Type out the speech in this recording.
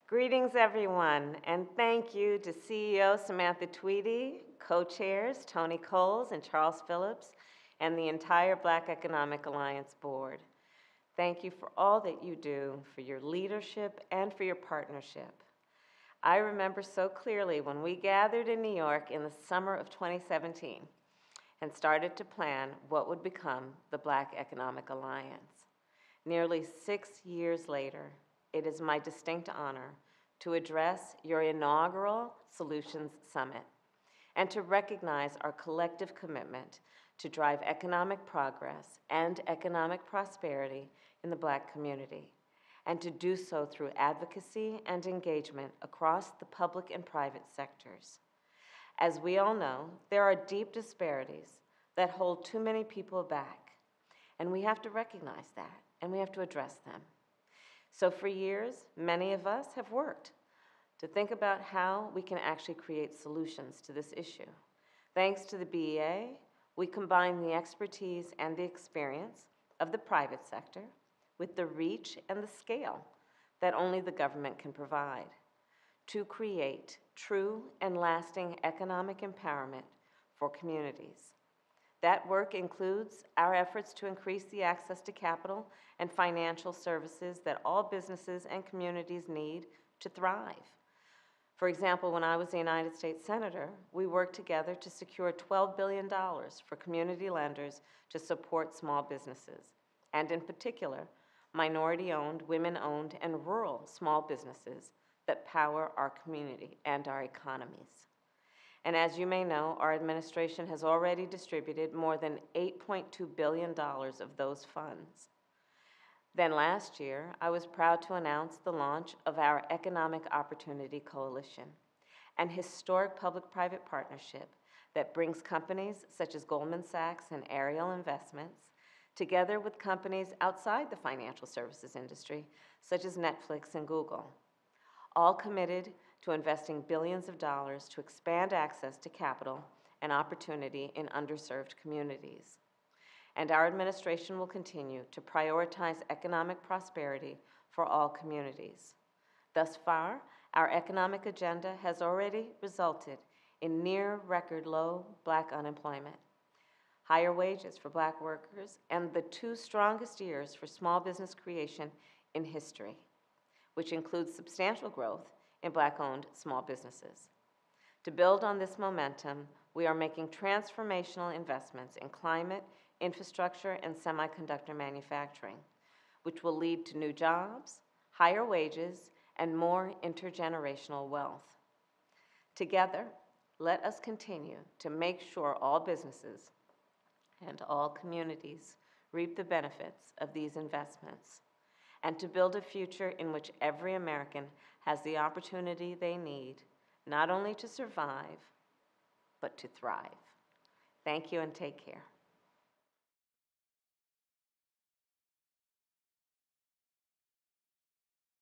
Greetings, everyone, and thank you to CEO Samantha Tweedy, co-chairs Tony Coles and Charles Phillips, and the entire Black Economic Alliance Board. Thank you for all that you do, for your leadership, and for your partnership. I remember so clearly when we gathered in New York in the summer of 2017 and started to plan what would become the Black Economic Alliance. Nearly 6 years later, it is my distinct honor to address your inaugural Solutions Summit and to recognize our collective commitment to drive economic progress and economic prosperity in the Black community, and to do so through advocacy and engagement across the public and private sectors. As we all know, there are deep disparities that hold too many people back, and we have to recognize that, and we have to address them. So for years, many of us have worked to think about how we can actually create solutions to this issue. Thanks to the BEA, we combine the expertise and the experience of the private sector with the reach and the scale that only the government can provide to create true and lasting economic empowerment for communities. That work includes our efforts to increase the access to capital and financial services that all businesses and communities need to thrive. For example, when I was a United States Senator, we worked together to secure $12 billion for community lenders to support small businesses, and in particular, minority-owned, women-owned, and rural small businesses that power our community and our economies. And as you may know, our administration has already distributed more than $8.2 billion of those funds. Then last year, I was proud to announce the launch of our Economic Opportunity Coalition, an historic public-private partnership that brings companies such as Goldman Sachs and Ariel Investments together with companies outside the financial services industry, such as Netflix and Google, all committed to investing billions of dollars to expand access to capital and opportunity in underserved communities. And our administration will continue to prioritize economic prosperity for all communities. Thus far, our economic agenda has already resulted in near record low Black unemployment, higher wages for Black workers, and the 2 strongest years for small business creation in history, which includes substantial growth in Black-owned small businesses. To build on this momentum, we are making transformational investments in climate, infrastructure, and semiconductor manufacturing, which will lead to new jobs, higher wages, and more intergenerational wealth. Together, let us continue to make sure all businesses and all communities reap the benefits of these investments, and to build a future in which every American has the opportunity they need, not only to survive, but to thrive. Thank you and take care.